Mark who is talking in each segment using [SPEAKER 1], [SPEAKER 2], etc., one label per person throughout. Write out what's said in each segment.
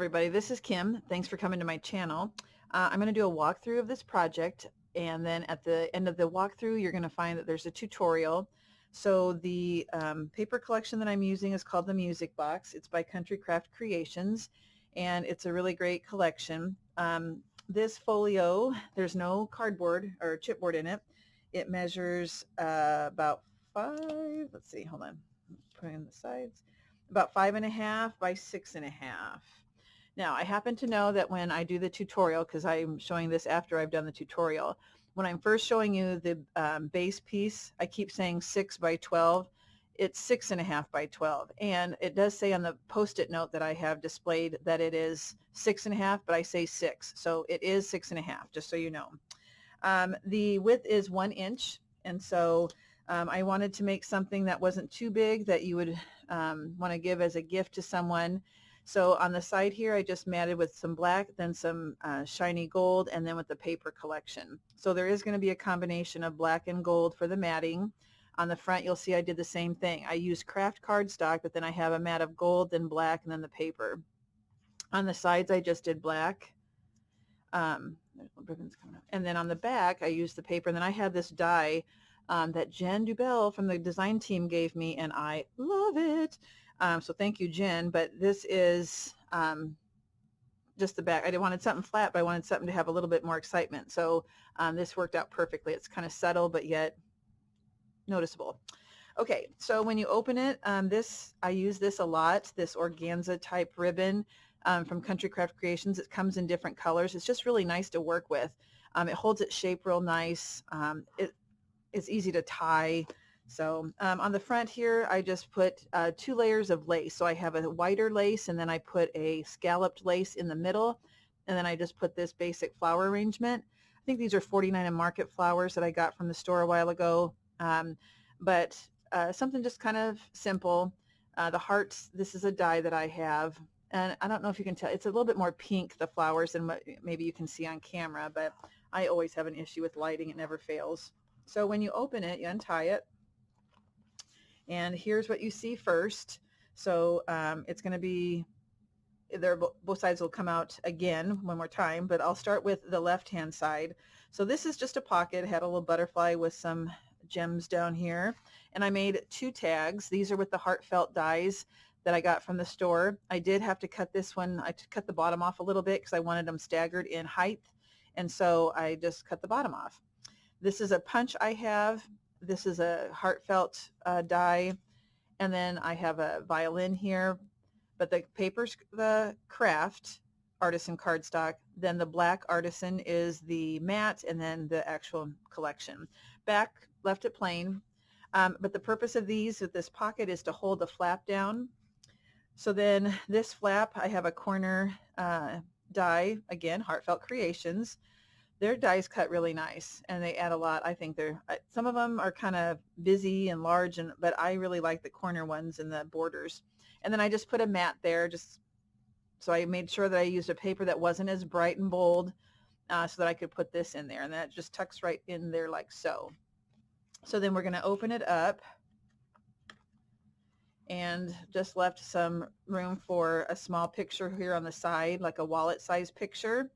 [SPEAKER 1] everybody, this is Kim. Thanks for coming to my channel. I'm going to do a walkthrough of this project, and then at the end of the walkthrough you're going to find that there's a tutorial. So the paper collection that I'm using is called the Music Box. It's by Country Craft Creations, and it's a really great collection. This folio, there's no cardboard or chipboard in it. It measures about let's see, hold on, put it in the sides, about 5.5 by 6.5. Now, I happen to know that when I do the tutorial, because I'm showing this after I've done the tutorial, when I'm first showing you the base piece, I keep saying 6 by 12. It's 6.5 by 12. And it does say on the post-it note that I have displayed that it is 6.5, but I say 6. So it is 6.5, just so you know. The width is 1 inch. And so I wanted to make something that wasn't too big that you would want to give as a gift to someone. So on the side here, I just matted with some black, then some shiny gold, and then with the paper collection. So there is going to be a combination of black and gold for the matting. On the front, you'll see I did the same thing. I used craft cardstock, but then I have a mat of gold, then black, and then the paper. On the sides, I just did black. There's ribbons coming up. And then on the back, I used the paper, and then I had this die that Jen Dubell from the design team gave me, and I love it. So thank you, Jen. But this is just the back. I wanted something flat, but I wanted something to have a little bit more excitement. So this worked out perfectly. It's kind of subtle, but yet noticeable. Okay, so when you open it, I use this a lot, this organza type ribbon from Country Craft Creations. It comes in different colors. It's just really nice to work with. It holds its shape real nice. It's easy to tie. So on the front here, I just put 2 layers of lace. So I have a whiter lace, and then I put a scalloped lace in the middle, and then I just put this basic flower arrangement. I think these are 49 and Market flowers that I got from the store a while ago, but something just kind of simple. The hearts, this is a die that I have, and I don't know if you can tell, it's a little bit more pink, the flowers, than what maybe you can see on camera, but I always have an issue with lighting. It never fails. So when you open it, you untie it, and here's what you see first. So it's going to be, both sides will come out again one more time, but I'll start with the left-hand side. So this is just a pocket. It had a little butterfly with some gems down here, and I made 2 tags. These are with the heartfelt dies that I got from the store. I did have to cut this one. I cut the bottom off a little bit because I wanted them staggered in height, and so I just cut the bottom off. This is a punch I have. This is a heartfelt die, and then I have a violin here, but the paper's the craft artisan cardstock, then the black artisan is the matte, and then the actual collection. Back, left it plain, but the purpose of these with this pocket is to hold the flap down. So then this flap, I have a corner die, again, Heartfelt Creations. Their dies cut really nice, and they add a lot. I think some of them are kind of busy and large, but I really like the corner ones and the borders. And then I just put a mat there, so I made sure that I used a paper that wasn't as bright and bold, so that I could put this in there, and that just tucks right in there like so. So then we're going to open it up, and just left some room for a small picture here on the side, like a wallet size picture.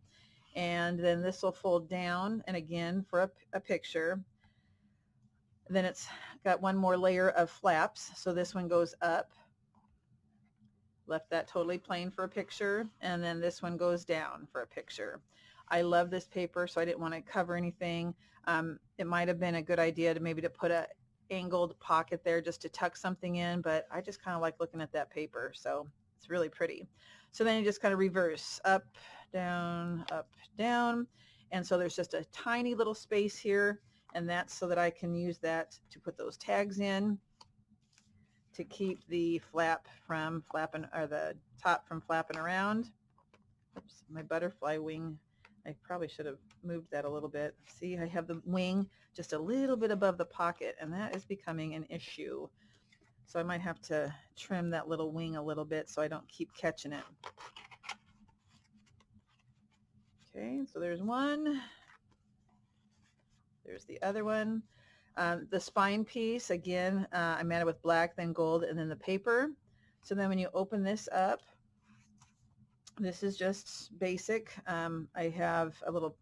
[SPEAKER 1] And then this will fold down, and again for a picture. Then it's got one more layer of flaps, so this one goes up. Left that totally plain for a picture, and then this one goes down for a picture. I love this paper, so I didn't want to cover anything. It might have been a good idea to maybe put a angled pocket there just to tuck something in, but I just kind of like looking at that paper, so it's really pretty. So then you just kind of reverse, up, down, and so there's just a tiny little space here, and that's so that I can use that to put those tags in to keep the flap from flapping, or the top from flapping around. Oops, my butterfly wing, I probably should have moved that a little bit. See, I have the wing just a little bit above the pocket, and that is becoming an issue. So I might have to trim that little wing a little bit so I don't keep catching it. Okay, so there's one. There's the other one. The spine piece, again, I matted with black, then gold, and then the paper. So then when you open this up, This is just basic. I have a little,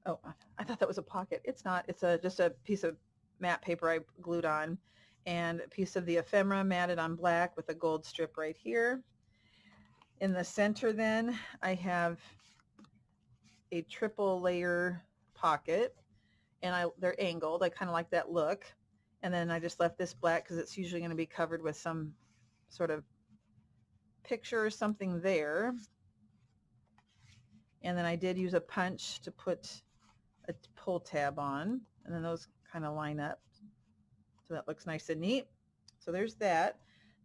[SPEAKER 1] oh, I thought that was a pocket. It's not. It's just a piece of matte paper I glued on, and a piece of the ephemera matted on black with a gold strip right here. In the center then, I have a triple layer pocket, and they're angled. I kind of like that look. And then I just left this black because it's usually going to be covered with some sort of picture or something there. And then I did use a punch to put a pull tab on, and then those kind of line up. So that looks nice and neat. So there's that.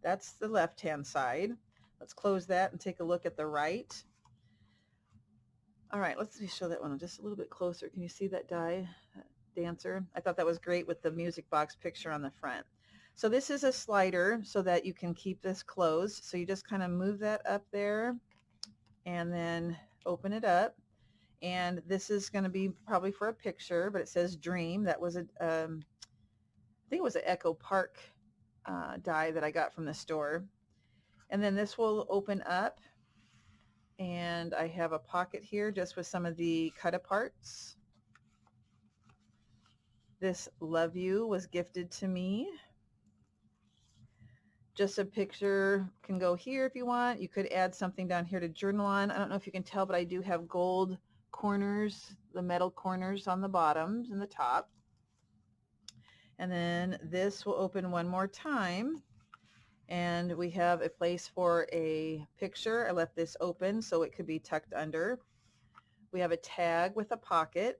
[SPEAKER 1] That's the left-hand side. Let's close that and take a look at the right. All right, let's show that one just a little bit closer. Can you see that die, that dancer? I thought that was great with the music box picture on the front. So this is a slider so that you can keep this closed. So you just kind of move that up there and then open it up. And this is going to be probably for a picture, but it says Dream. That was a, I think it was an Echo Park die that I got from the store. And then this will open up, and I have a pocket here just with some of the cut aparts. This Love You was gifted to me. Just a picture can go here if you want. You could add something down here to journal on. I don't know if you can tell, but I do have gold corners, the metal corners on the bottoms and the top. And then this will open one more time, and we have a place for a picture. I left this open so it could be tucked under. We have a tag with a pocket,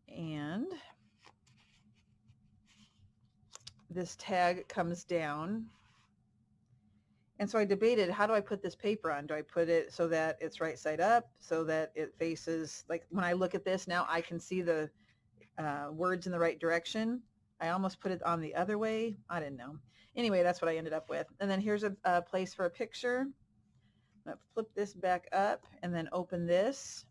[SPEAKER 1] and this tag comes down. And so I debated, how do I put this paper on? Do I put it so that it's right side up, so that it faces, like when I look at this now, I can see the words in the right direction? I almost put it on the other way. I didn't know. Anyway, that's what I ended up with. And then here's a place for a picture. I'm going to flip this back up and then open this.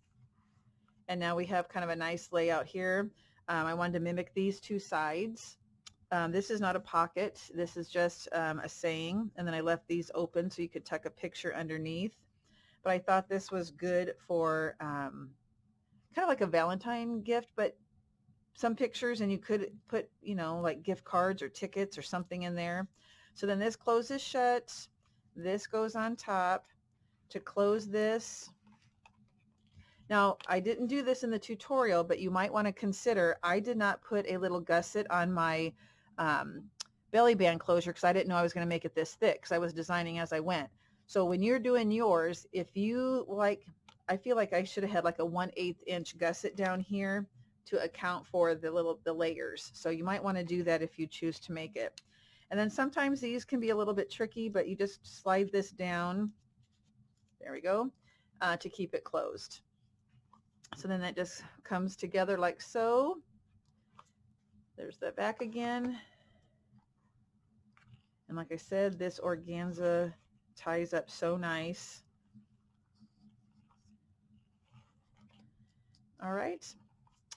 [SPEAKER 1] And now we have kind of a nice layout here. I wanted to mimic these two sides. This is not a pocket. This is just a saying. And then I left these open so you could tuck a picture underneath. But I thought this was good for kind of like a Valentine gift, but some pictures, and you could put, you know, like gift cards or tickets or something in there. So then this closes shut. This goes on top. To close this, now I didn't do this in the tutorial, but you might want to consider, I did not put a little gusset on my belly band closure because I didn't know I was going to make it this thick, because I was designing as I went. So when you're doing yours, if you like, I feel like I should have had like a 1/8 inch gusset down here to account for the layers. So you might want to do that if you choose to make it. And then sometimes these can be a little bit tricky, but you just slide this down. There we go, to keep it closed. So then that just comes together like so. There's the back again. And like I said, this organza ties up so nice. All right.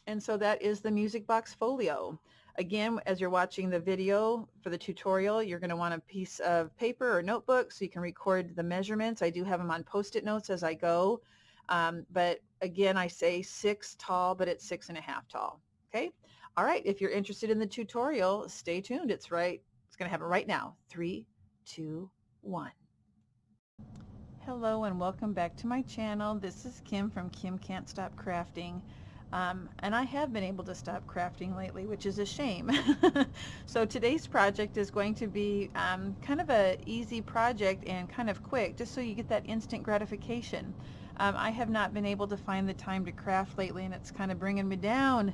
[SPEAKER 1] And so that is the music box folio. Again, as you're watching the video for the tutorial, you're going to want a piece of paper or notebook so you can record the measurements. I do have them on Post-it notes as I go. But again, I say 6 tall, but it's 6.5 tall. Okay. All right. If you're interested in the tutorial, stay tuned. It's going to happen right now. 3, 2, 1. Hello and welcome back to my channel. This is Kim from Kim Can't Stop Crafting. And I have been able to stop crafting lately, which is a shame. So today's project is going to be kind of an easy project and kind of quick, just so you get that instant gratification. I have not been able to find the time to craft lately, and it's kind of bringing me down.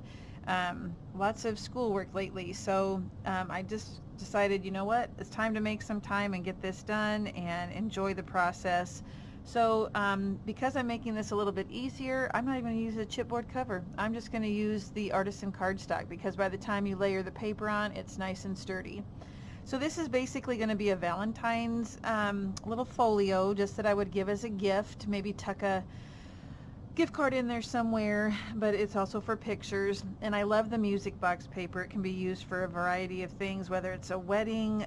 [SPEAKER 1] Lots of schoolwork lately, so I just decided, you know what, it's time to make some time and get this done and enjoy the process. So because I'm making this a little bit easier, I'm not even going to use a chipboard cover. I'm just going to use the artisan cardstock, because by the time you layer the paper on, it's nice and sturdy. So this is basically going to be a Valentine's little folio, just that I would give as a gift, maybe tuck a gift card in there somewhere, but it's also for pictures. And I love the music box paper. It can be used for a variety of things, whether it's a wedding,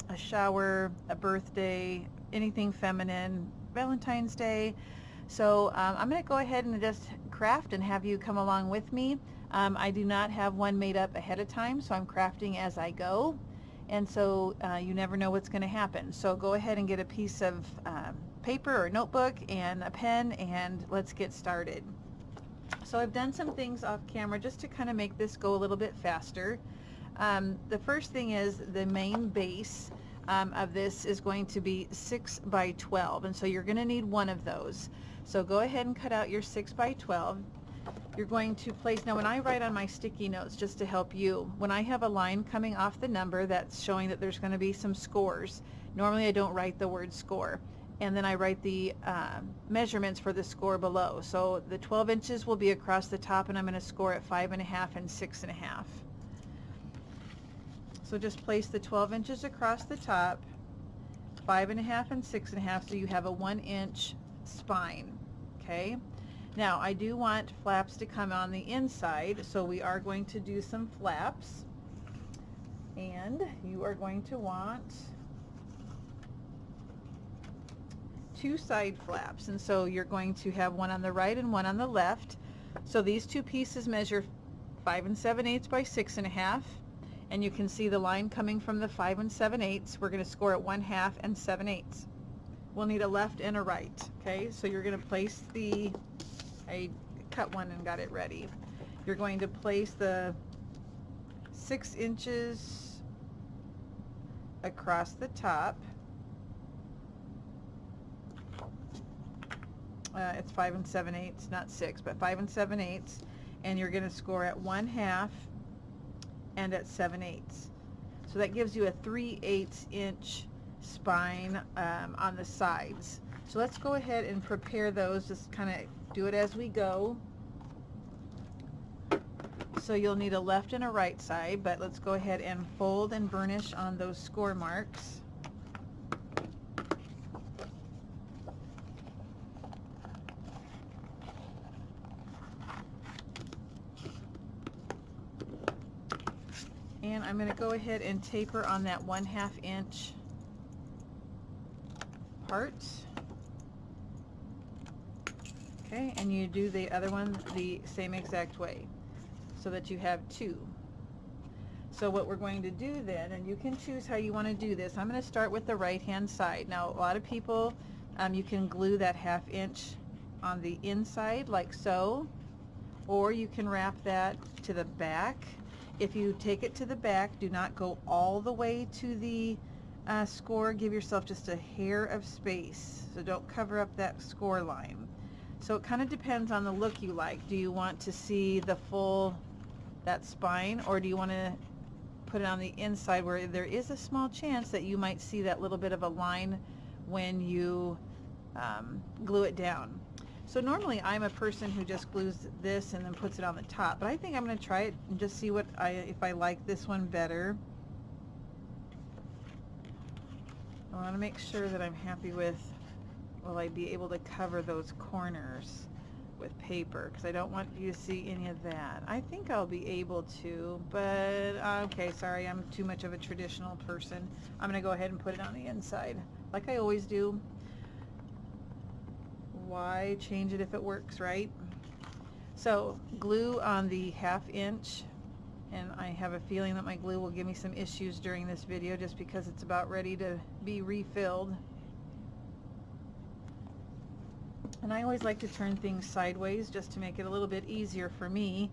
[SPEAKER 1] a shower, a birthday, anything feminine, Valentine's Day. So I'm going to go ahead and just craft and have you come along with me. I do not have one made up ahead of time, so I'm crafting as I go. And so you never know what's going to happen. So go ahead and get a piece of paper or notebook and a pen, and let's get started. So I've done some things off camera just to kind of make this go a little bit faster. The first thing is the main base of this is going to be 6 by 12, and so you're going to need one of those. So go ahead and cut out your 6 by 12. You're going to place, now when I write on my sticky notes, just to help you, when I have a line coming off the number that's showing that there's going to be some scores, normally I don't write the word score, and then I write the measurements for the score below. So the 12 inches will be across the top, and I'm going to score at 5.5 and 6.5. So just place the 12 inches across the top, 5.5 and 6.5, so you have a 1 inch spine. Okay. Now I do want flaps to come on the inside, so we are going to do some flaps, and you are going to want 2 side flaps, and so you're going to have one on the right and one on the left. So these two pieces measure 5 7/8 by 6.5, and you can see the line coming from the 5 7/8. We're going to score at 1/2 and 7/8. We'll need a left and a right. Okay, so you're going to place the, I cut one and got it ready. You're going to place the 6 inches across the top. It's 5 7/8, not 6, but 5 7/8, and you're going to score at 1/2 and at 7/8. So that gives you a 3/8 inch spine on the sides. So let's go ahead and prepare those, just kind of do it as we go. So you'll need a left and a right side, but let's go ahead and fold and burnish on those score marks. And I'm going to go ahead and taper on that 1/2 inch part. Okay, and you do the other one the same exact way, so that you have 2. So what we're going to do then, and you can choose how you want to do this. I'm going to start with the right hand side. Now a lot of people, you can glue that 1/2 inch on the inside like so, or you can wrap that to the back. If you take it to the back, do not go all the way to the score. Give yourself just a hair of space, so don't cover up that score line. So it kind of depends on the look you like. Do you want to see the full, that spine, or do you want to put it on the inside where there is a small chance that you might see that little bit of a line when you glue it down? So normally I'm a person who just glues this and then puts it on the top, but I think I'm going to try it and just see if I like this one better. I want to make sure that I'm happy with, will I be able to cover those corners with paper, because I don't want you to see any of that. I think I'll be able to, but okay, sorry, I'm too much of a traditional person. I'm going to go ahead and put it on the inside like I always do. Why change it if it works, right? So glue on the 1/2 inch, and I have a feeling that my glue will give me some issues during this video just because it's about ready to be refilled. And I always like to turn things sideways just to make it a little bit easier for me,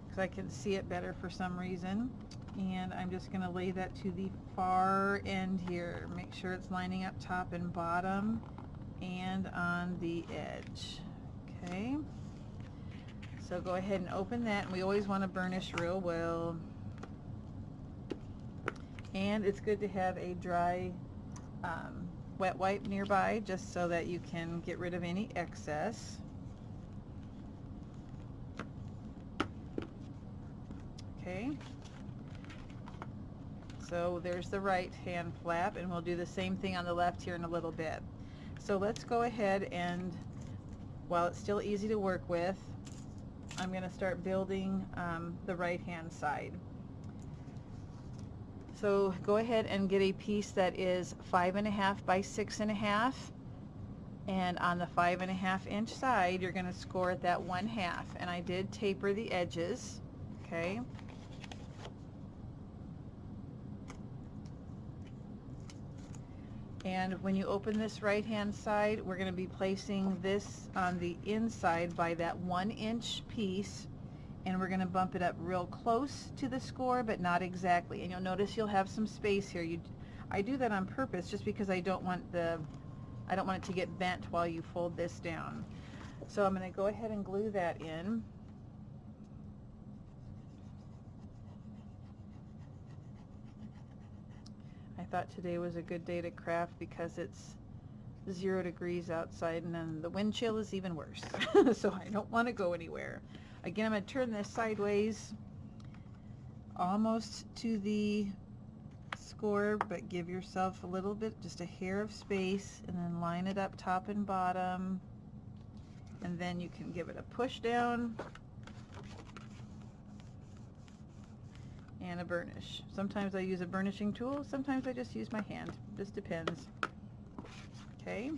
[SPEAKER 1] because I can see it better for some reason. And I'm just going to lay that to the far end here. Make sure it's lining up top and bottom and on the edge. Okay, so go ahead and open that, and we always want to burnish real well. And it's good to have a dry wet wipe nearby, just so that you can get rid of any excess. Okay, so there's the right hand flap, and we'll do the same thing on the left here in a little bit. So let's go ahead, and while it's still easy to work with, I'm going to start building the right hand side. So go ahead and get a piece that is 5.5 by 6.5, and on the 5.5 inch side you're going to score at that 1/2, and I did taper the edges. Okay. And when you open this right hand side, we're going to be placing this on the inside by that 1-inch piece, and we're going to bump it up real close to the score, but not exactly. And you'll notice you'll have some space here. I do that on purpose just because I don't want it to get bent while you fold this down. So I'm going to go ahead and glue that in. I thought today was a good day to craft because it's 0 degrees outside, and then the wind chill is even worse. So I don't want to go anywhere. Again, I'm going to turn this sideways almost to the score, but give yourself a little bit, just a hair of space, and then line it up top and bottom, and then you can give it a push down and a burnish. Sometimes I use a burnishing tool, sometimes I just use my hand. Just depends. Okay.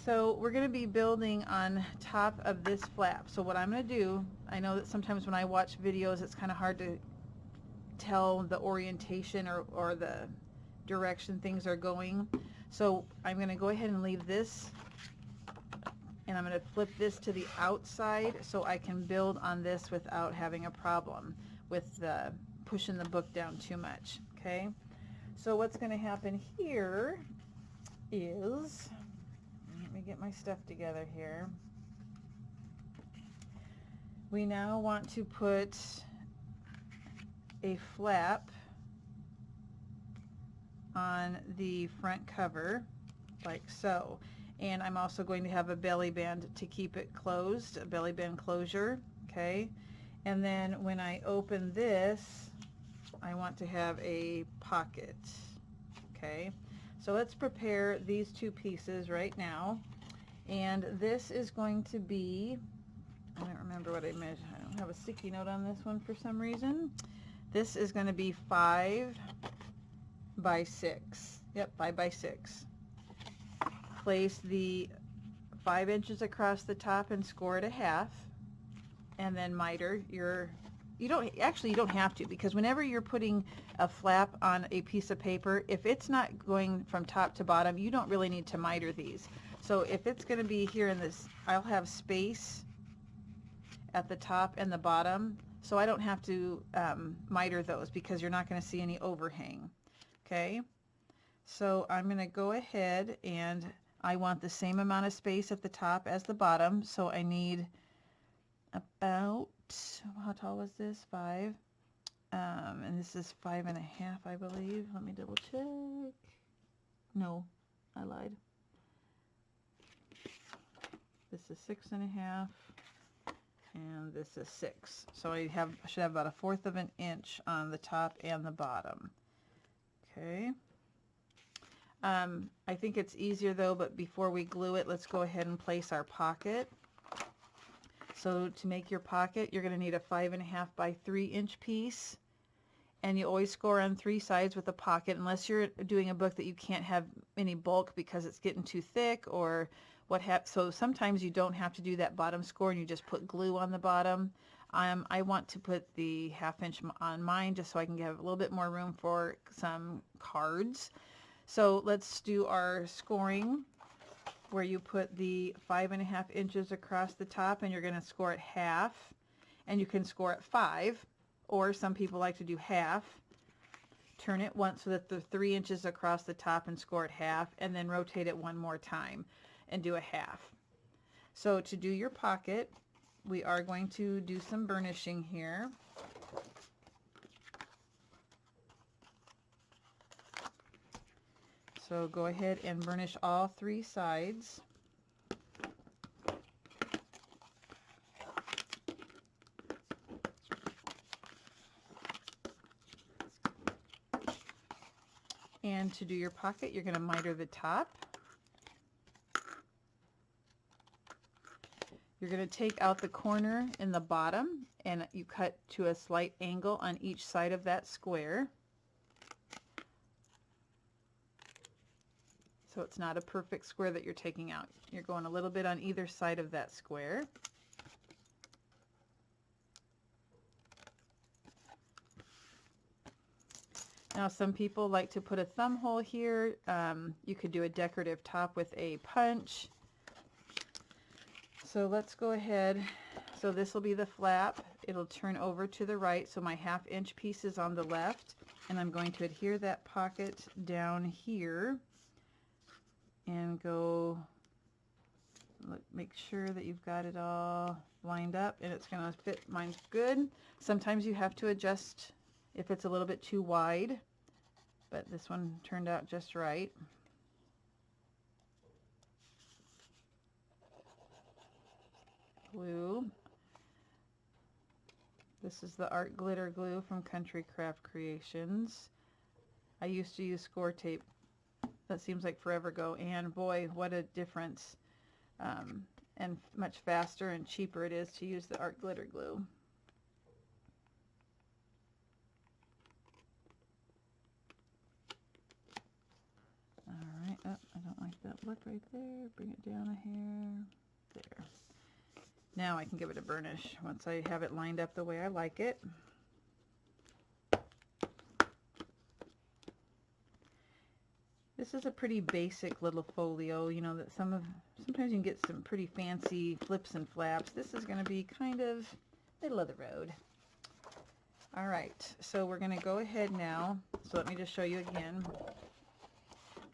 [SPEAKER 1] So we're going to be building on top of this flap. So what I'm going to do, I know that sometimes when I watch videos it's kind of hard to tell the orientation or the direction things are going. So I'm going to go ahead and leave this, and I'm going to flip this to the outside so I can build on this without having a problem with pushing the book down too much. Okay, so what's going to happen here is, let me get my stuff together here. We now want to put a flap on the front cover like so, and I'm also going to have a belly band to keep it closed, a belly band closure. Okay, and then when I open this I want to have a pocket. Okay, so let's prepare these two pieces right now, and this is going to be, I don't remember what I measured. I don't have a sticky note on this one for some reason. This is going to be 5 by 6. Yep, 5 by 6. Place the 5 inches across the top and score it a 1/2, and then miter your, you don't have to, because whenever you're putting a flap on a piece of paper, if it's not going from top to bottom, you don't really need to miter these. So if it's going to be here in this, I'll have space at the top and the bottom, so I don't have to miter those because you're not going to see any overhang. Okay, so I'm going to go ahead, and I want the same amount of space at the top as the bottom, so I need about, how tall was this? 5, and this is 5.5, I believe. Let me double check. No, I lied. This is 6.5, and this is 6. So I should have about 1/4 of an inch on the top and the bottom. Okay. I think it's easier though, but before we glue it, let's go ahead and place our pocket. So to make your pocket, you're going to need a 5.5 by 3-inch piece, and you always score on 3 sides with a pocket, unless you're doing a book that you can't have any bulk because it's getting too thick or what have. So sometimes you don't have to do that bottom score and you just put glue on the bottom. I want to put the 1/2 inch on mine just so I can have a little bit more room for some cards. So let's do our scoring, where you put the 5.5 inches across the top, and you're going to score at 1/2, and you can score at 5, or some people like to do 1/2. Turn it once so that the 3 inches across the top and score at 1/2, and then rotate it one more time and do a 1/2. So to do your pocket, we are going to do some burnishing here. So go ahead and burnish all 3 sides. And to do your pocket, you're going to miter the top. You're going to take out the corner in the bottom and you cut to a slight angle on each side of that square. So it's not a perfect square that you're taking out. You're going a little bit on either side of that square. Now some people like to put a thumb hole here. You could do a decorative top with a punch. So let's go ahead. So this will be the flap. It'll turn over to the right, so my 1/2 inch piece is on the left, and I'm going to adhere that pocket down here and go, make sure that you've got it all lined up and it's going to fit. Mine's good. Sometimes you have to adjust if it's a little bit too wide, but this one turned out just right. Glue. This is the art glitter glue from Country Craft Creations. I used to use score tape. That seems like forever ago, and boy, what a difference. And much faster and cheaper it is to use the art glitter glue. Alright, oh, I don't like that look right there. Bring it down a hair. There. Now I can give it a burnish once I have it lined up the way I like it. This is a pretty basic little folio, you know, that sometimes you can get some pretty fancy flips and flaps. This is going to be kind of middle of the road. All right, so we're going to go ahead now. So let me just show you again.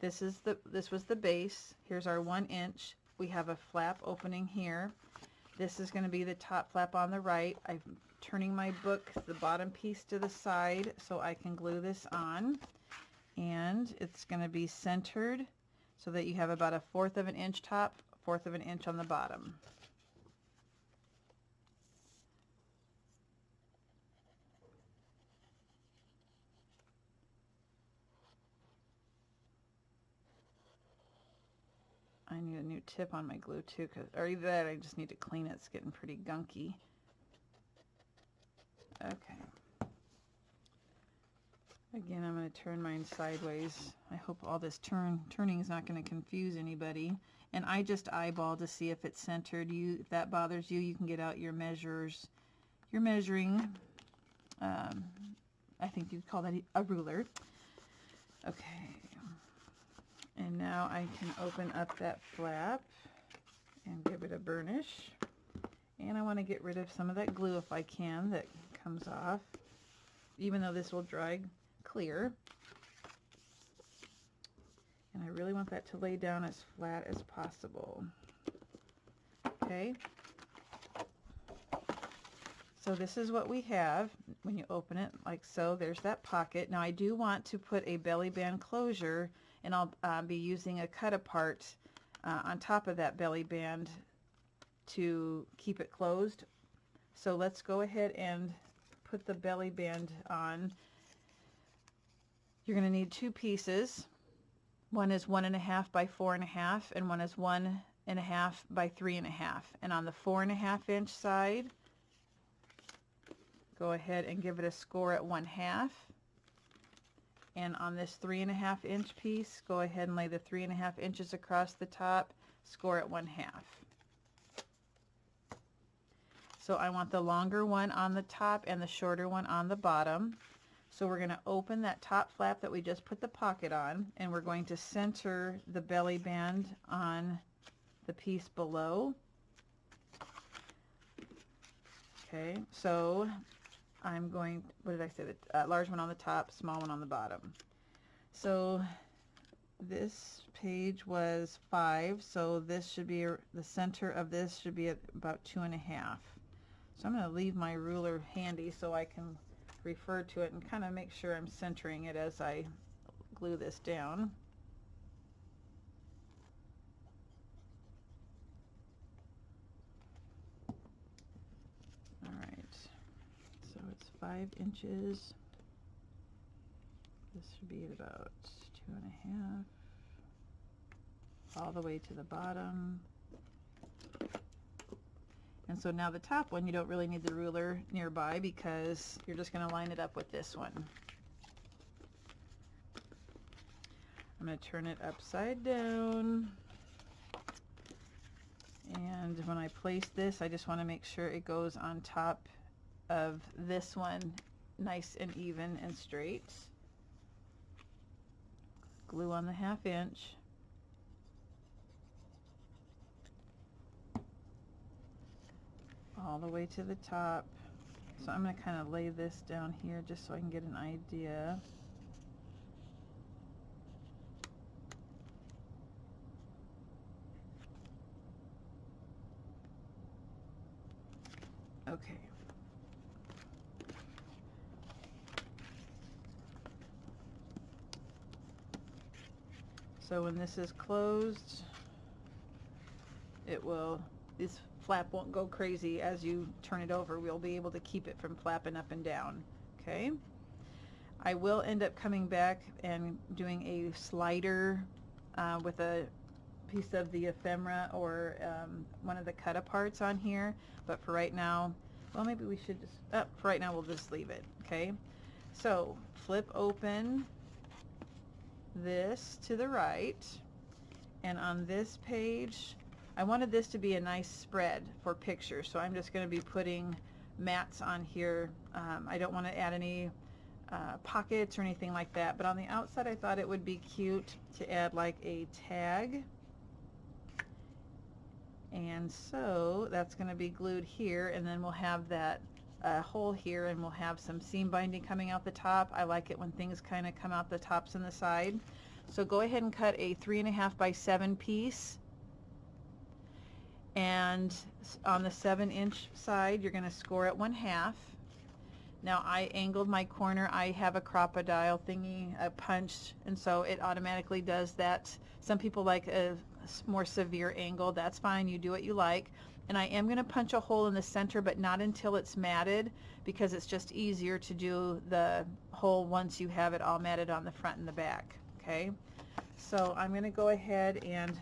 [SPEAKER 1] This was the base. Here's our 1 inch. We have a flap opening here. This is going to be the top flap on the right. I'm turning my book, the bottom piece to the side, so I can glue this on. And it's going to be centered so that you have about a 1/4 of an inch top, 1/4 of an inch on the bottom. I need a new tip on my glue too, or either that I just need to clean it. It's getting pretty gunky. Okay. Again, I'm going to turn mine sideways. I hope all this turning is not going to confuse anybody. And I just eyeball to see if it's centered. If that bothers you, you can get out your measures. Your measuring, I think you'd call that a ruler. Okay. And now I can open up that flap and give it a burnish. And I want to get rid of some of that glue if I can that comes off, even though this will dry clear. And I really want that to lay down as flat as possible. Okay. So this is what we have when you open it, like so. There's that pocket. Now I do want to put a belly band closure, and I'll be using a cut apart on top of that belly band to keep it closed. So let's go ahead and put the belly band on. You're going to need 2 pieces. One is 1.5 by 4.5, and one is 1.5 by 3.5. And on the 4.5 inch side, go ahead and give it a score at 1/2. And on this 3.5 inch piece, go ahead and lay the 3.5 inches across the top, score at 1/2. So I want the longer one on the top and the shorter one on the bottom. So we're going to open that top flap that we just put the pocket on, and we're going to center the belly band on the piece below. Okay, so I'm going, what did I say, the large one on the top, small one on the bottom. So this page was 5, so this should be, the center of this should be at about 2.5. So I'm going to leave my ruler handy so I can refer to it and kind of make sure I'm centering it as I glue this down. All right, so it's 5 inches. This should be at about 2.5, all the way to the bottom. And so now the top one, you don't really need the ruler nearby because you're just going to line it up with this one. I'm going to turn it upside down. And when I place this, I just want to make sure it goes on top of this one nice and even and straight. Glue on the 1/2 inch. All the way to the top. So I'm going to kind of lay this down here just so I can get an idea. Okay. So when this is closed, this flap won't go crazy as you turn it over. We'll be able to keep it from flapping up and down. Okay. I will end up coming back and doing a slider with a piece of the ephemera or one of the cut-aparts on here, but for right now, well, maybe we should just, for right now we'll just leave it. Okay, so flip open this to the right, and on this page I wanted this to be a nice spread for pictures, so I'm just going to be putting mats on here. I don't want to add any pockets or anything like that, but on the outside I thought it would be cute to add like a tag. And so that's going to be glued here, and then we'll have that hole here, and we'll have some seam binding coming out the top. I like it when things kind of come out the tops and the side. So go ahead and cut a 3.5 by 7 piece, and on the 7-inch side you're going to score at 1/2. Now I angled my corner. I have a crocodile thingy, a punch, and so it automatically does that. Some people like a more severe angle. That's fine. You do what you like. And I am going to punch a hole in the center, but not until it's matted, because it's just easier to do the hole once you have it all matted on the front and the back. Okay, so I'm going to go ahead and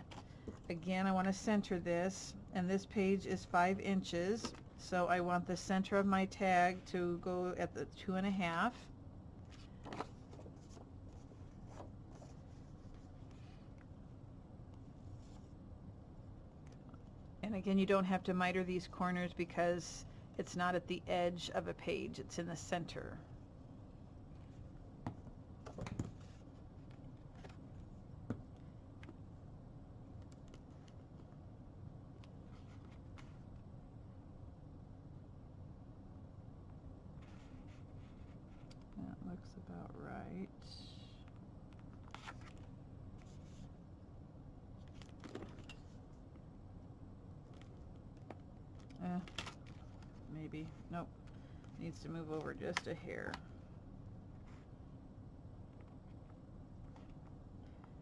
[SPEAKER 1] again I want to center this, and this page is 5 inches, so I want the center of my tag to go at the 2.5. And again, you don't have to miter these corners because it's not at the edge of a page, it's in the center. That looks about right. Maybe. Nope. Needs to move over just a hair.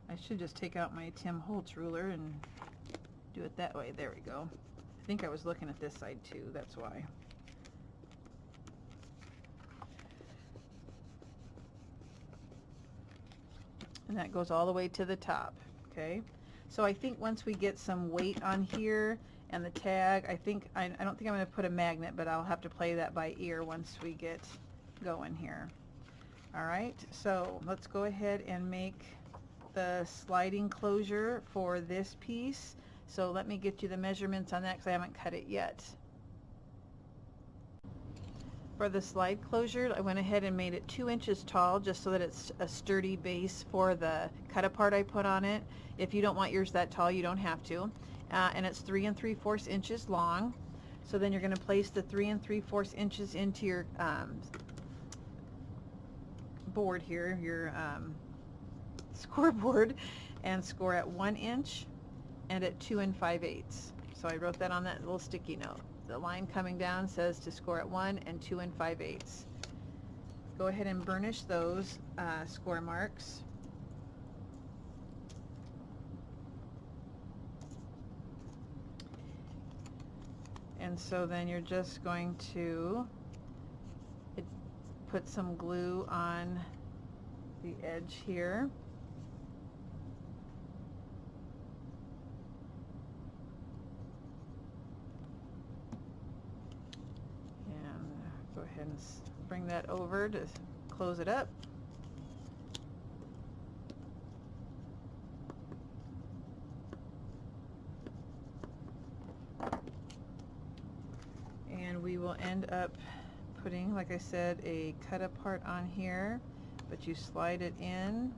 [SPEAKER 1] I should just take out my Tim Holtz ruler and do it that way. There we go. I think I was looking at this side too, that's why. And that goes all the way to the top. Okay, so I think once we get some weight on here and the tag, I don't think I'm going to put a magnet, but I'll have to play that by ear once we get going here. Alright, so let's go ahead and make the sliding closure for this piece. So let me get you the measurements on that because I haven't cut it yet. For the slide closure, I went ahead and made it 2 inches tall just so that it's a sturdy base for the cut apart I put on it. If you don't want yours that tall, you don't have to. And it's 3 3/4 inches long. So then you're going to place the 3 3/4 inches into your board here, your scoreboard, and score at 1 inch and at 2 5/8. So I wrote that on that little sticky note. The line coming down says to score at 1 and 2 5/8. Go ahead and burnish those score marks. And so then you're just going to put some glue on the edge here. Go ahead and bring that over to close it up. And we will end up putting, like I said, a cut apart on here, but you slide it in,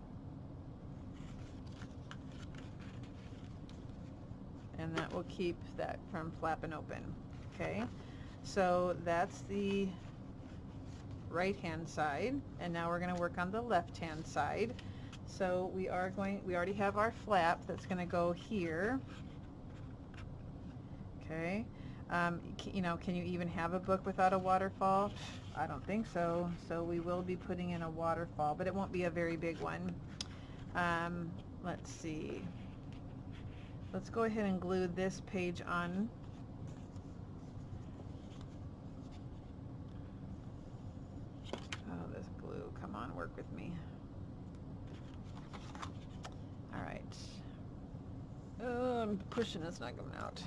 [SPEAKER 1] and that will keep that from flapping open. Okay, so that's the right hand side, and now we're going to work on the left hand side. So we already have our flap that's going to go here. Okay, you know, can you even have a book without a waterfall? I don't think so. So we will be putting in a waterfall, but it won't be a very big one. Let's see. Let's go ahead and glue this page on. Oh, this glue, come on, work with me. All right. Oh, I'm pushing, it's not coming out.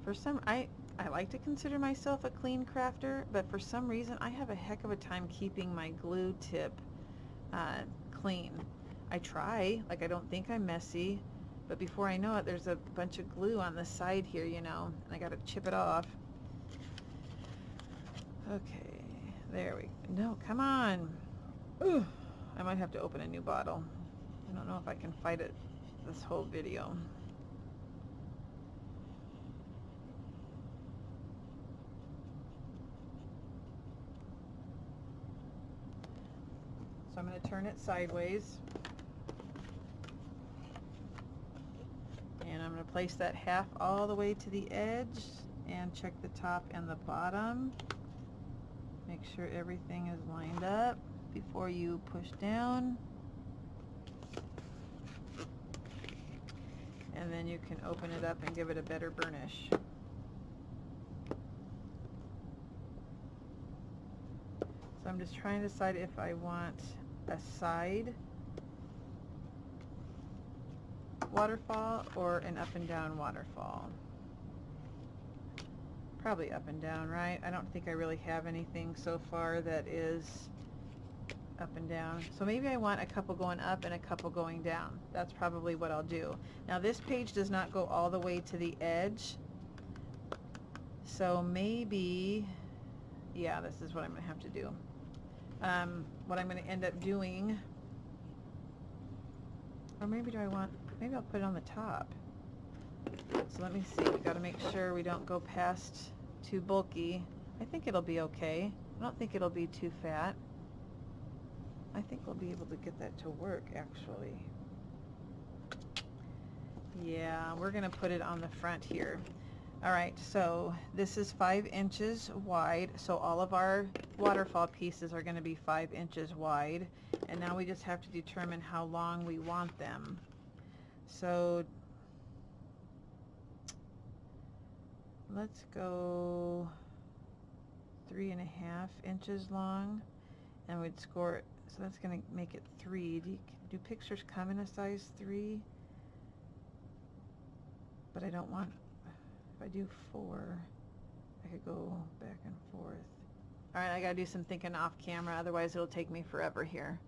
[SPEAKER 1] For some, I like to consider myself a clean crafter, but for some reason I have a heck of a time keeping my glue tip clean. I try, like I don't think I'm messy, but before I know it, there's a bunch of glue on the side here, you know, and I gotta chip it off. Okay, there we go. No, come on. Ooh, I might have to open a new bottle. I don't know if I can fight it this whole video. So I'm going to turn it sideways, and I'm going to place that half all the way to the edge and check the top and the bottom. Make sure everything is lined up before you push down, and then you can open it up and give it a better burnish. So I'm just trying to decide if I want a side waterfall or an up and down waterfall. Probably up and down, right? I don't think I really have anything so far that is up and down. So maybe I want a couple going up and a couple going down. That's probably what I'll do. Now this page does not go all the way to the edge. So maybe, yeah, this is what I'm going to have to do. What I'm going to end up doing, or maybe maybe I'll put it on the top. So let me see, we got to make sure we don't go past too bulky. I think it'll be okay. I don't think it'll be too fat. I think we'll be able to get that to work, actually. Yeah, we're going to put it on the front here. All right, so this is 5 inches wide, so all of our waterfall pieces are going to be 5 inches wide, and now we just have to determine how long we want them. So let's go 3.5 inches long, and we'd score it, so that's going to make it 3. Do pictures come in a size 3? But I don't want, if I do 4, I could go back and forth. All right, I gotta do some thinking off camera, otherwise it'll take me forever here.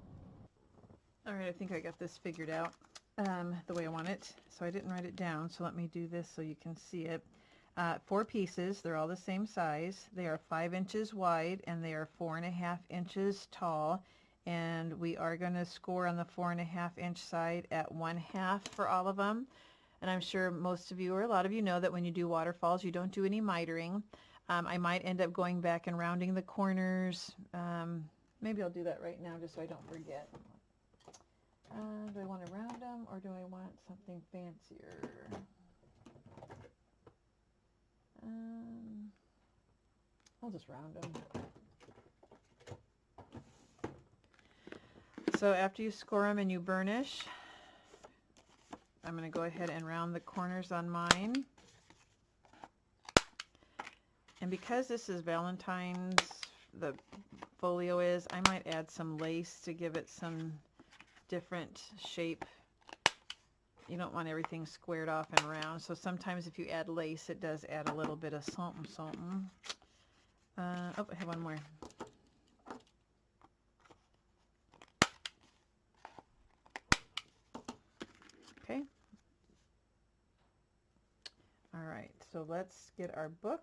[SPEAKER 1] All right, I think I got this figured out the way I want it. So I didn't write it down, so let me do this so you can see it. 4 pieces, they're all the same size. They are 5 inches wide and they are 4.5 inches tall. And we are gonna score on the 4.5 inch side at 1/2 for all of them. And I'm sure most of you, or a lot of you, know that when you do waterfalls, you don't do any mitering. I might end up going back and rounding the corners. Maybe I'll do that right now just so I don't forget. Do I want to round them, or do I want something fancier? I'll just round them. So after you score them and you burnish, I'm going to go ahead and round the corners on mine. And because this is Valentine's, the folio is, I might add some lace to give it some different shape you don't want everything squared off and round. So sometimes if you add lace, it does add a little bit of something, something. Oh, I have one more. Okay. All right, so let's get our book.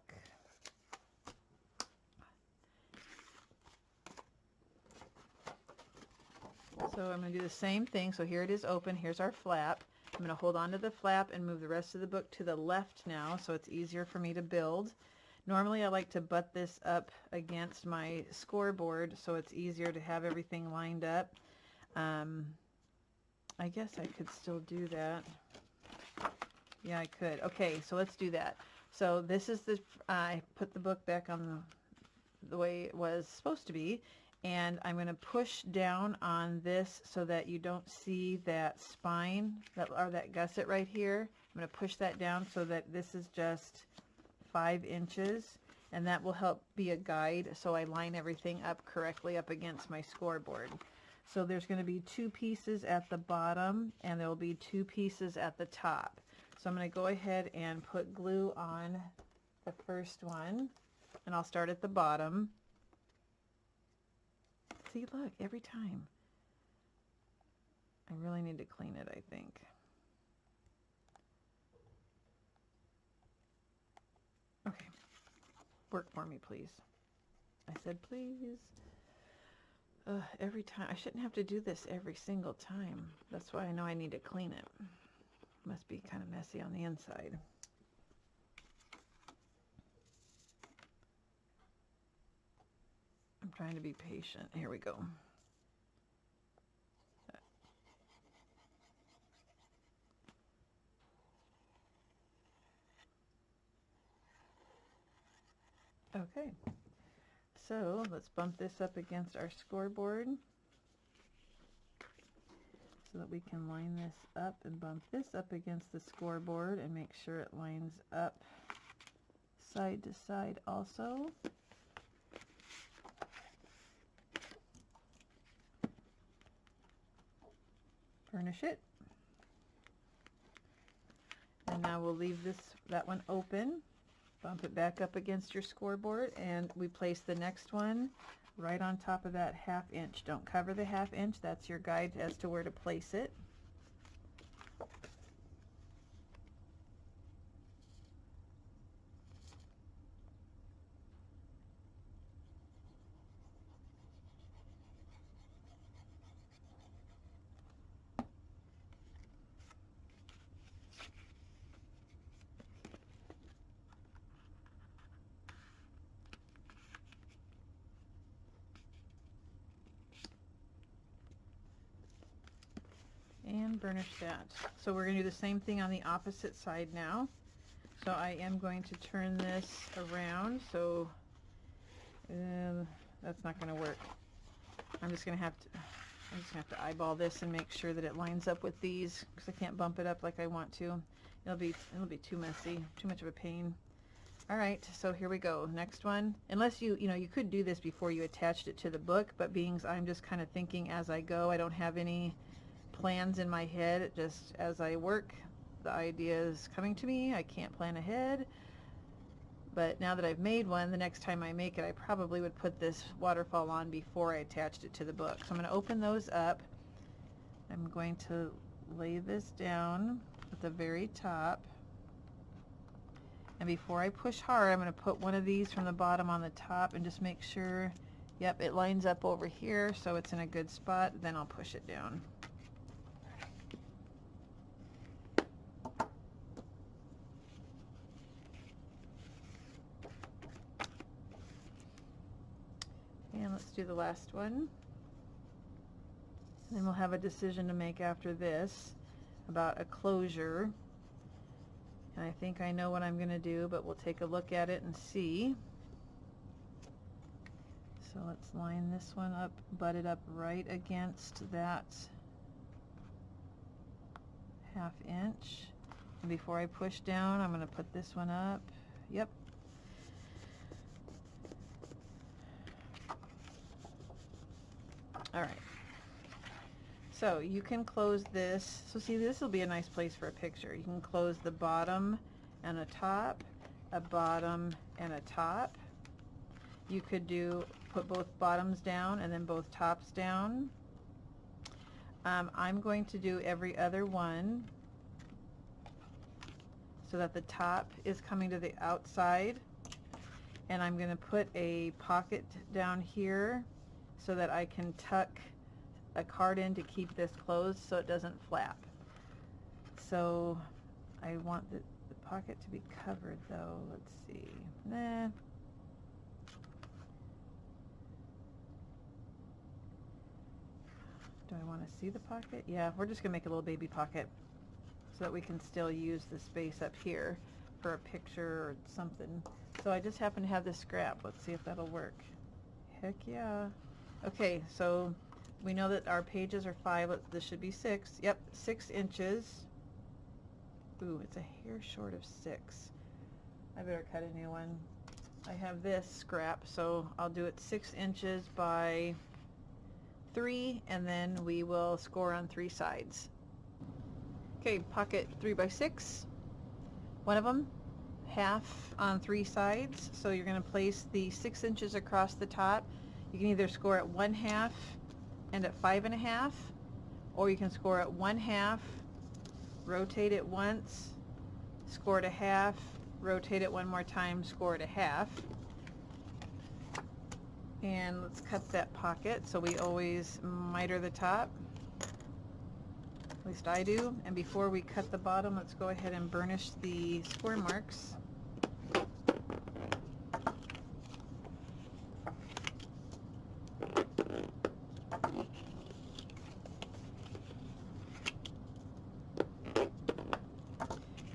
[SPEAKER 1] So I'm going to do the same thing. So here it is open. Here's our flap. I'm going to hold on to the flap and move the rest of the book to the left now so it's easier for me to build. Normally I like to butt this up against my scoreboard so it's easier to have everything lined up. I guess I could still do that. Yeah, I could. Okay, so let's do that. So this is the, I put the book back on the way it was supposed to be, and I'm going to push down on this so that you don't see that spine, or that gusset right here. I'm going to push that down so that this is just 5 inches, and that will help be a guide so I line everything up correctly up against my scoreboard. So there's going to be 2 pieces at the bottom, and there will be 2 pieces at the top. So I'm going to go ahead and put glue on the first one, and I'll start at the bottom. See, look, every time. I really need to clean it, I think. Okay, work for me, please. I said please. Every time. I shouldn't have to do this every single time. That's why I know I need to clean it. Must be kind of messy on the inside. I'm trying to be patient. Here we go. Okay, so let's bump this up against our scoreboard so that we can line this up and bump this up against the scoreboard and make sure it lines up side to side also. Burnish it. And now we'll leave that one open. Bump it back up against your scoreboard, and we place the next one right on top of that 1/2 inch. Don't cover the 1/2 inch. That's your guide as to where to place it. And burnish that. So we're going to do the same thing on the opposite side now. So I am going to turn this around. So that's not going to work. I'm just going to have to eyeball this and make sure that it lines up with these because I can't bump it up like I want to. It'll be too messy, too much of a pain. All right, so here we go. Next one. Unless you could do this before you attached it to the book, but being I'm just kind of thinking as I go, I don't have any plans in my head. Just as I work, the idea is coming to me. I can't plan ahead. But now that I've made one, the next time I make it, I probably would put this waterfall on before I attached it to the book. So I'm going to open those up. I'm going to lay this down at the very top. And before I push hard, I'm going to put one of these from the bottom on the top and just make sure, yep, it lines up over here so it's in a good spot. Then I'll push it down. And let's do the last one. Then we'll have a decision to make after this about a closure. And I think I know what I'm going to do, but we'll take a look at it and see. So let's line this one up, butt it up right against that 1/2 inch. And before I push down, I'm going to put this one up. Yep. All right. So you can close this. So see, this will be a nice place for a picture. You can close the bottom and a top, a bottom and a top. You could put both bottoms down and then both tops down. I'm going to do every other one so that the top is coming to the outside, and I'm going to put a pocket down here so that I can tuck a card in to keep this closed so it doesn't flap. So I want the pocket to be covered though. Let's see. Nah. Do I want to see the pocket? Yeah, we're just going to make a little baby pocket so that we can still use the space up here for a picture or something. So I just happen to have this scrap. Let's see if that'll work. Heck yeah. Okay, so we know that our pages are 5. This should be 6. Yep, 6 inches. Ooh, it's a hair short of 6. I better cut a new one. I have this scrap, so I'll do it 6 inches by 3, and then we will score on 3 sides. Okay, pocket 3 by 6. One of them, half on 3 sides. So you're going to place the 6 inches across the top. You can either score at 1/2 and at 5.5, or you can score at 1/2, rotate it once, score it a half, rotate it one more time, score it a half. And let's cut that pocket. So we always miter the top. At least I do. And before we cut the bottom, let's go ahead and burnish the square marks.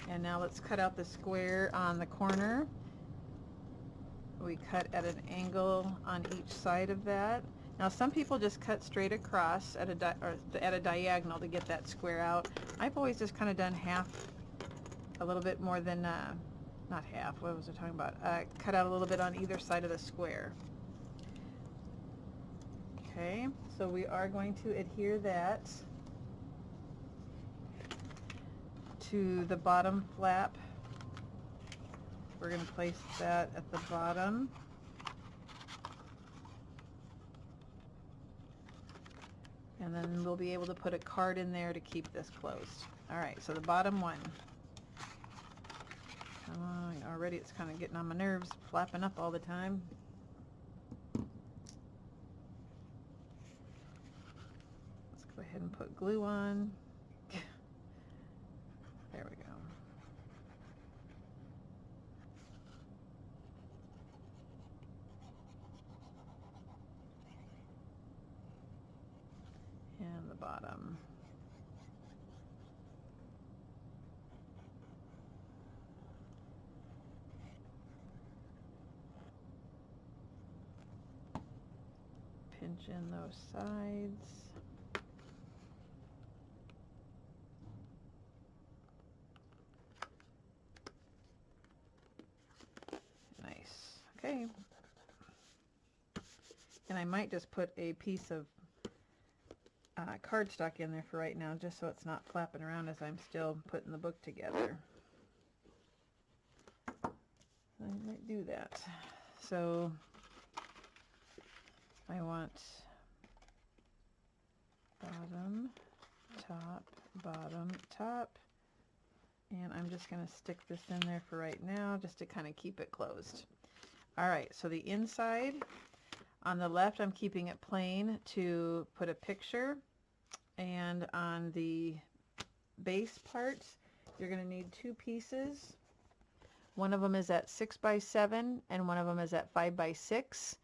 [SPEAKER 1] And now let's cut out the square on the corner. We cut at an angle on each side of that. Now some people just cut straight across at a diagonal to get that square out. I've always just kind of done half, a little bit more than, not half, what was I talking about? Cut out a little bit on either side of the square. Okay, so we are going to adhere that to the bottom flap. We're going to place that at the bottom. And then we'll be able to put a card in there to keep this closed. Alright, so the bottom one. Come on, already it's kind of getting on my nerves, flapping up all the time. Let's go ahead and put glue on. There we go. And the bottom. Pinch in those sides. Nice. Okay. And I might just put a piece of cardstock in there for right now, just so it's not flapping around as I'm still putting the book together. I might do that. So I want bottom, top, and I'm just going to stick this in there for right now just to kind of keep it closed. Alright, so the inside, on the left I'm keeping it plain to put a picture, and on the base part you're going to need 2 pieces. One of them is at 6 by 7 and one of them is at 5 by 6,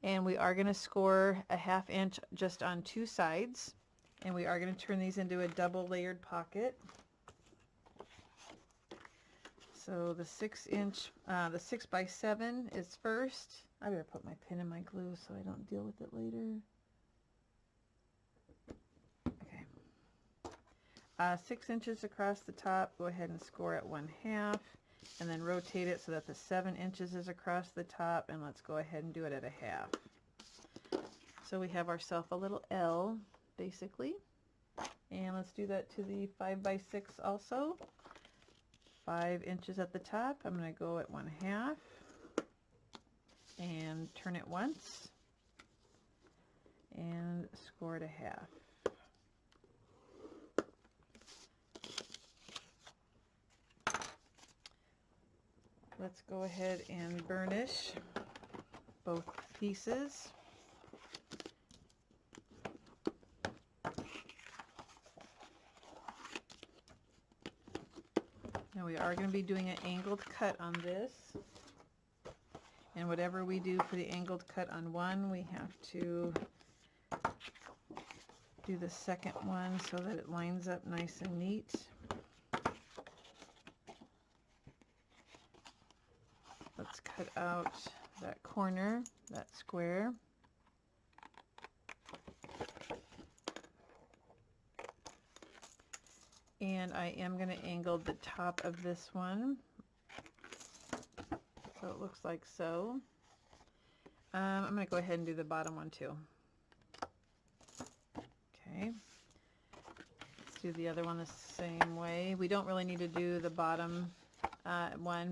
[SPEAKER 1] and we are going to score a 1/2 inch just on 2 sides, and we are going to turn these into a double layered pocket. So the 6 by 7 is first. I better put my pin in my glue so I don't deal with it later. Okay. 6 inches across the top, go ahead and score at 1/2, and then rotate it so that the 7 inches is across the top, and let's go ahead and do it at a 1/2. So we have ourselves a little L, basically. And let's do that to the 5x6 also. 5 inches at the top. I'm going to go at 1/2 and turn it once and score it 1/2. Let's go ahead and burnish both pieces. Now we are going to be doing an angled cut on this. And whatever we do for the angled cut on one, we have to do the second one so that it lines up nice and neat. Let's cut out that corner, that square. And I am going to angle the top of this one. So it looks like so. I'm going to go ahead and do the bottom one too. Okay. Let's do the other one the same way. We don't really need to do the bottom one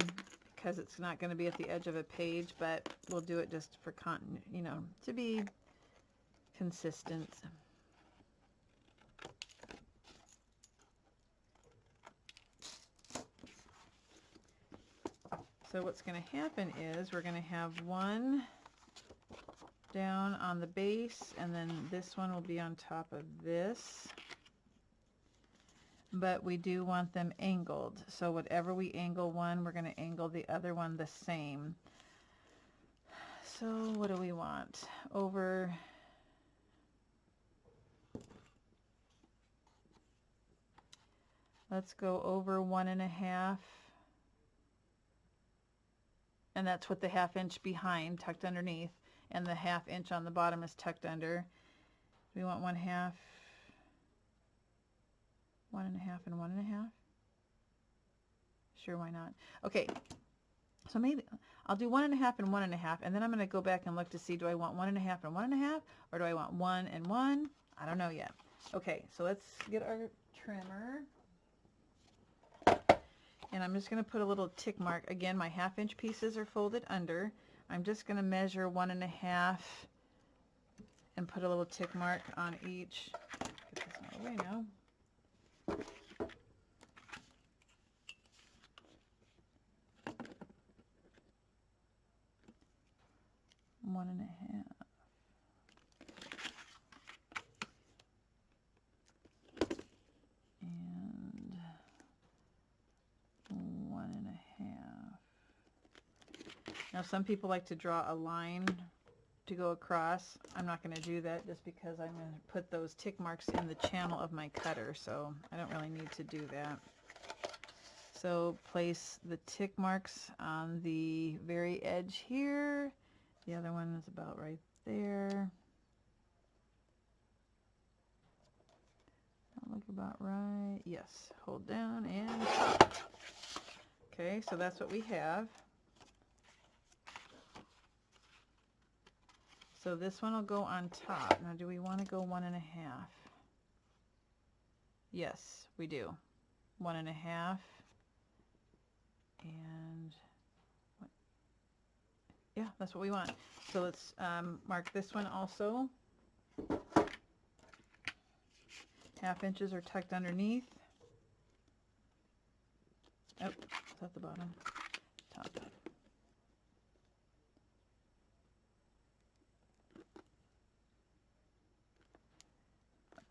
[SPEAKER 1] because it's not going to be at the edge of a page, but we'll do it just for to be consistent. So what's going to happen is we're going to have one down on the base, and then this one will be on top of this. But we do want them angled. So whatever we angle one, we're going to angle the other one the same. So what do we want? Let's go over 1.5. And that's what the 1/2 inch behind, tucked underneath, and the 1/2 inch on the bottom is tucked under. We want 1/2, 1.5, and 1.5. Sure, why not? Okay, so maybe I'll do 1.5 and 1.5, and then I'm going to go back and look to see, do I want 1.5 and 1.5, or do I want 1 and 1? I don't know yet. Okay, so let's get our trimmer. And I'm just going to put a little tick mark. Again, my 1/2 inch pieces are folded under. I'm just going to measure 1.5 and put a little tick mark on each. Get this out of the way now. One and a half. And 1.5. Now some people like to draw a line to go across. I'm not going to do that just because I'm going to put those tick marks in the channel of my cutter, so I don't really need to do that. So place the tick marks on the very edge here. The other one is about right there. That look about right. Yes, hold down and stop. Okay, so that's what we have. So this one will go on top. Now, do we want to go 1.5? Yes, we do. 1.5. And yeah, that's what we want. So let's mark this one also. 1/2 inches are tucked underneath. Oh, is that the bottom? Top.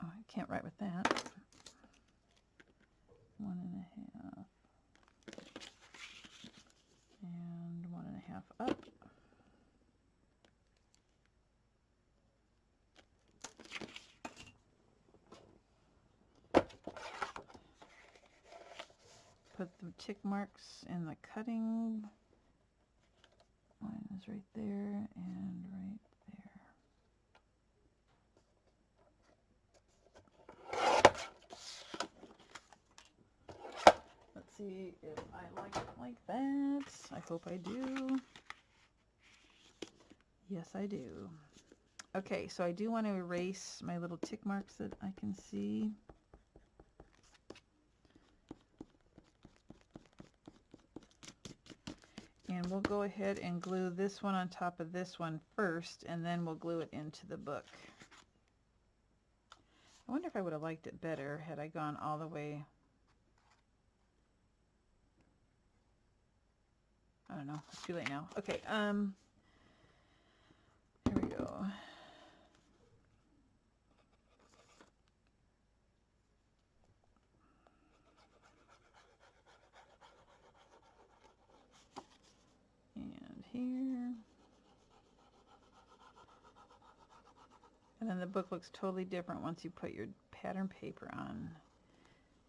[SPEAKER 1] Oh, I can't write with that. 1.5. And 1.5 up. Put the tick marks in the cutting. Line is right there and right there. Let's see if I like it like that. I hope I do. Yes, I do. Okay, so I do want to erase my little tick marks that I can see. And we'll go ahead and glue this one on top of this one first, and then we'll glue it into the book. I wonder if I would have liked it better had I gone all the way. I don't know. It's too late now. Okay, here we go. And here. And then the book looks totally different once you put your pattern paper on.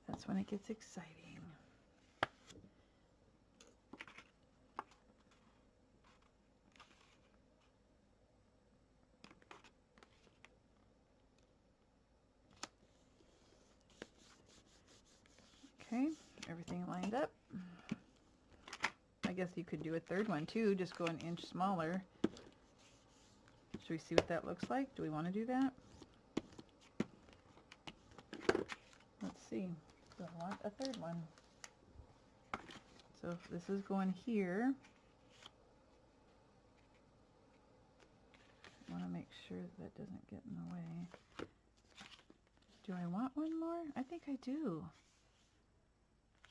[SPEAKER 1] That's when it gets exciting. Okay, everything lined up. I guess you could do a third one too, just go an inch smaller. Should we see what that looks like? Do we want to do that? Let's see. Do I want a third one? So if this is going here, I want to make sure that doesn't get in the way. Do I want one more? I think I do.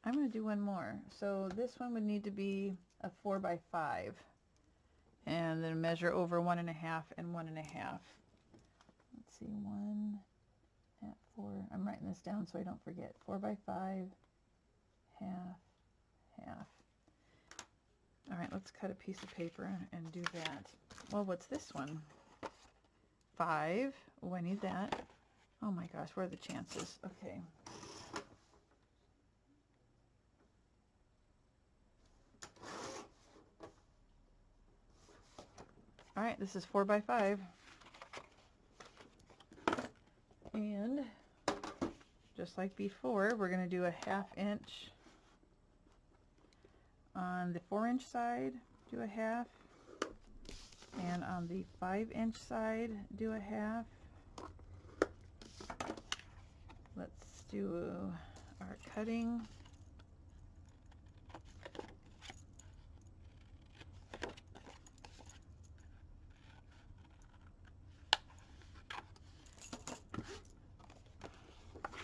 [SPEAKER 1] I'm going to do one more. So this one would need to be a 4 by 5. And then measure over 1.5 and 1.5. Let's see, 1 at 4. I'm writing this down so I don't forget. 4 by 5, half, half. All right, let's cut a piece of paper and do that. Well, what's this one? 5. Oh, I need that. Oh my gosh, what are the chances? Okay. All right, this is 4 by 5. And just like before, we're going to do a 1/2 inch on the 4-inch side, do a 1/2, and on the 5-inch side, do a 1/2. Let's do our cutting.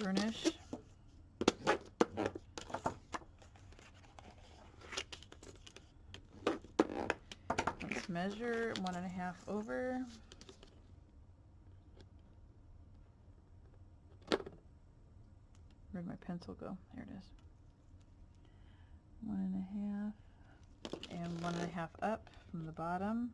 [SPEAKER 1] Burnish. Let's measure 1.5 over. Where'd my pencil go? There it is. 1.5 and 1.5 up from the bottom.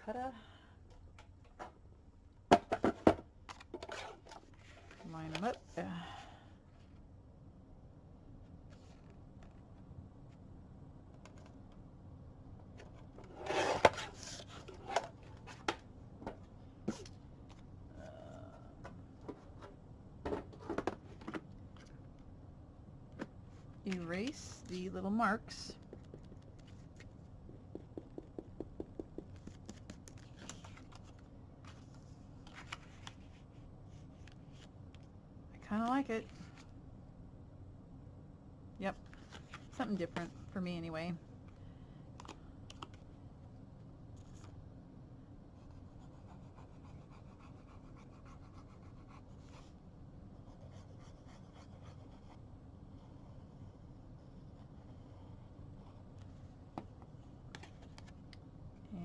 [SPEAKER 1] Cutter. Line them up. Erase the little marks. I kind of like it. Yep, something different for me anyway.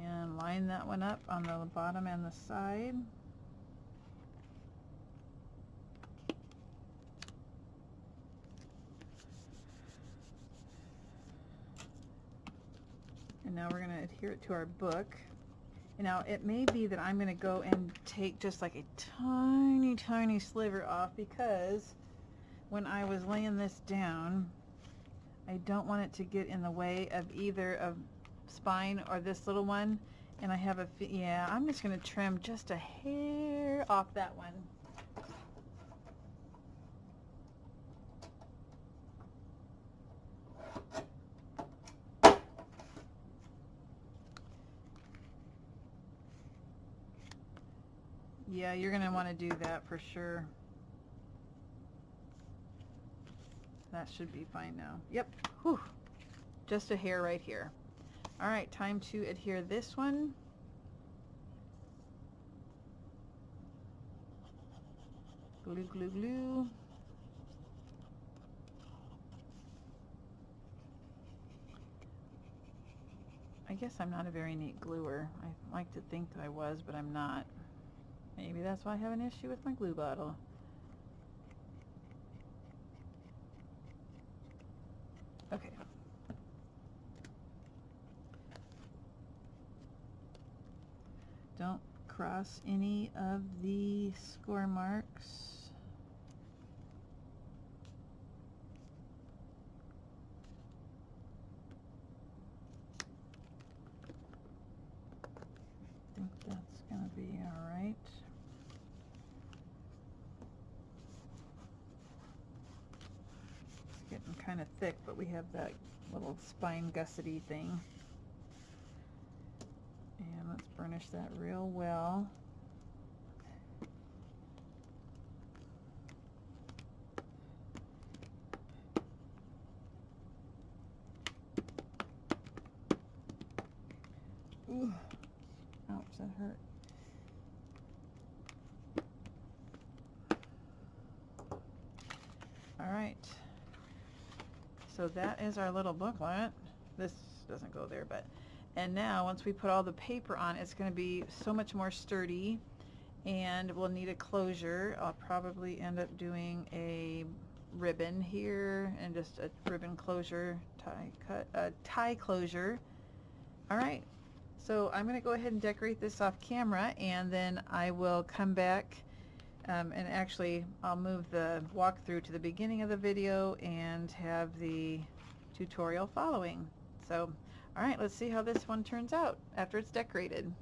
[SPEAKER 1] And line that one up on the bottom and the side. And now we're going to adhere it to our book. And now it may be that I'm going to go and take just like a tiny, tiny sliver off, because when I was laying this down, I don't want it to get in the way of either of spine or this little one. And I have a, yeah, I'm just going to trim just a hair off that one. Yeah, you're going to want to do that for sure. That should be fine now. Yep. Whew. Just a hair right here. All right, time to adhere this one. Glue, glue, glue. I guess I'm not a very neat gluer. I like to think that I was, but I'm not. Maybe that's why I have an issue with my glue bottle. Okay. Don't cross any of the score marks. I think that's going to be all right. It's getting kind of thick, but we have that little spine gussety thing. And let's burnish that real well. Ooh. Ouch, that hurt. All right. So that is our little booklet. This doesn't go there, but and now once we put all the paper on, it's going to be so much more sturdy, and we'll need a closure. I'll probably end up doing a ribbon here and just a ribbon closure, tie closure. All right, so I'm going to go ahead and decorate this off camera, and then I will come back and actually I'll move the walkthrough to the beginning of the video and have the tutorial following. So all right, let's see how this one turns out after it's decorated.